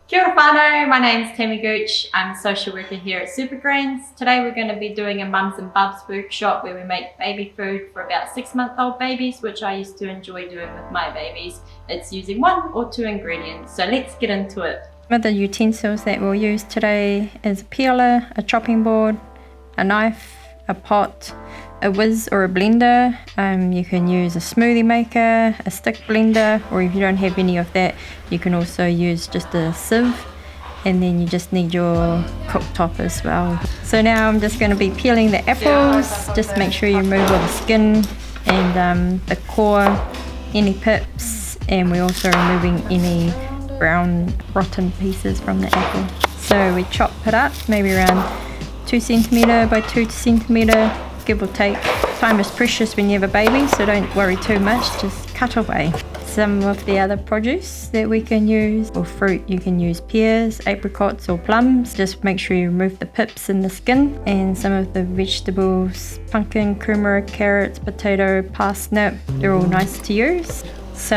Kia ora whānau, my name's Tami. I'm a social worker here at Supergrans. Today we're going to be doing a mums and bubs workshop where we make baby food for about 6-month-old babies, which I used to enjoy doing with my babies. It's using 1 or 2 ingredients, so let's get into it. Some of the utensils that we'll use today is a peeler, a chopping board, a knife, a pot, a whiz or a blender. You can use a smoothie maker, a stick blender, or if you don't have any of that, you can also use just a sieve, and then you just need your cooktop as well. So now I'm just going to be peeling the apples. Just make sure you remove all the skin and the core, any pips, and we're also removing any brown rotten pieces from the apple. So we chop it up maybe around 2 centimetre by 2 centimetre, give or take. Time is precious when you have a baby, so don't worry too much, just cut away. Some of the other produce that we can use, or fruit, you can use pears, apricots or plums. Just make sure you remove the pips and the skin. And some of the vegetables, pumpkin, kumara, carrots, potato, parsnip, they're all nice to use. So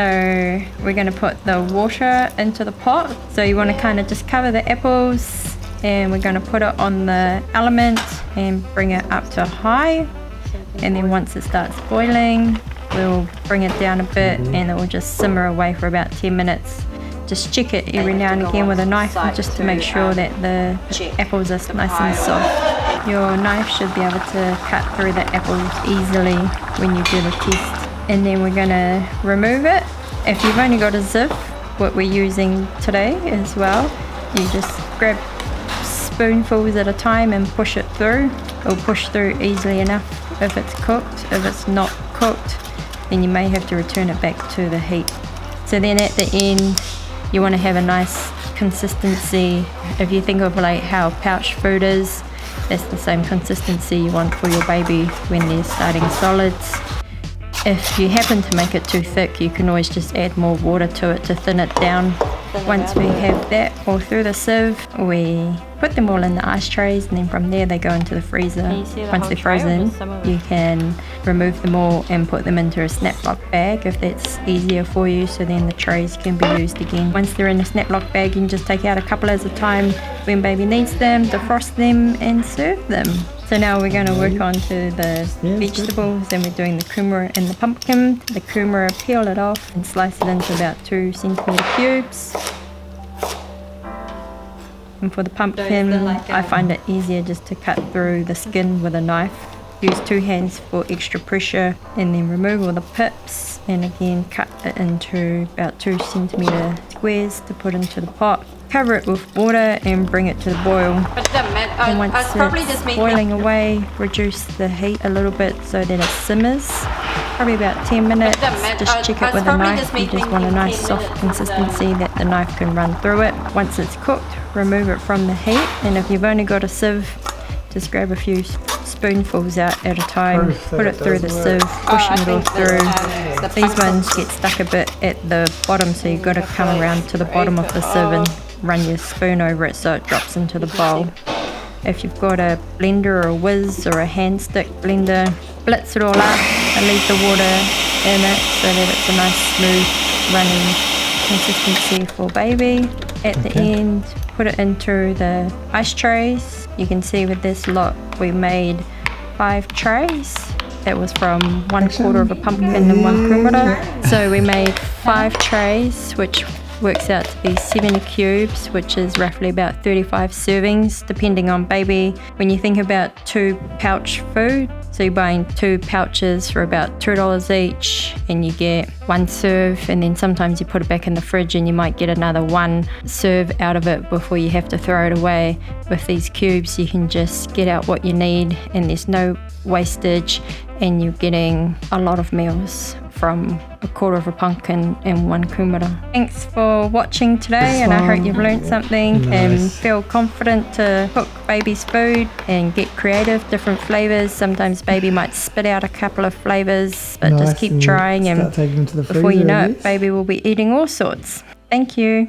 we're going to put the water into the pot. So you want to kind of just cover the apples, and we're going to put it on the element and bring it up to high, and then once it starts boiling we'll bring it down a bit and it will just simmer away for about 10 minutes. Just check it every now and again with a knife just to make sure that the apples are nice and soft. Your knife should be able to cut through the apples easily when you do the test. And then we're going to remove it. If you've only got a sieve, what we're using today as well, you just grab spoonfuls at a time and push it through. It'll push through easily enough if it's cooked. If it's not cooked, then you may have to return it back to the heat. So then at the end you want to have a nice consistency. If you think of like how pouch food is, that's the same consistency you want for your baby when they're starting solids. If you happen to make it too thick, you can always just add more water to it to thin it down. Once we have that all through the sieve, we put them all in the ice trays, and then from there they go into the freezer. Once they're frozen, you can remove them all and put them into a snap-lock bag if that's easier for you, so then the trays can be used again. Once they're in a snap-lock bag, you can just take out a couple at a time when baby needs them, defrost them and serve them. So now we're going to work on to the vegetables, and we're doing the kumara and the pumpkin. The kumara, peel it off and slice it into about 2 centimetre cubes. And for the pumpkin, I find it easier just to cut through the skin with a knife. Use 2 hands for extra pressure, and then remove all the pips, and again cut it into about 2 centimetre squares to put into the pot. Cover it with water and bring it to the boil. And once it's boiling away, reduce the heat a little bit so that it simmers. Probably about 10 minutes. Just check it with a knife. You just want a nice soft consistency that the knife can run through it. Once it's cooked, remove it from the heat. And if you've only got a sieve, just grab a few spoonfuls out at a time, put it through the sieve, pushing it all through. These ones get stuck a bit at the bottom, so you've got to come around to the bottom of the sieve and run your spoon over it so it drops into the bowl. If you've got a blender or a whiz or a hand stick blender, blitz it all up and leave the water in it so that it's a nice smooth running consistency for baby. At the end, put it into the ice trays. You can see with this lot we made 5 trays. That was from 1/4 of a pumpkin and 1 kumara. So we made 5 trays, which works out to be 70 cubes, which is roughly about 35 servings depending on baby. When you think about 2 pouch food, so you're buying 2 pouches for about $2 each, and you get 1 serve, and then sometimes you put it back in the fridge and you might get another 1 serve out of it before you have to throw it away. With these cubes you can just get out what you need and there's no wastage, and you're getting a lot of meals from 1/4 of a pumpkin and 1 kumara. Thanks for watching today, and I hope you've learned something and feel confident to cook baby's food and get creative, different flavours. Sometimes baby might spit out a couple of flavours, but just keep trying, and before you know it, baby will be eating all sorts. Thank you.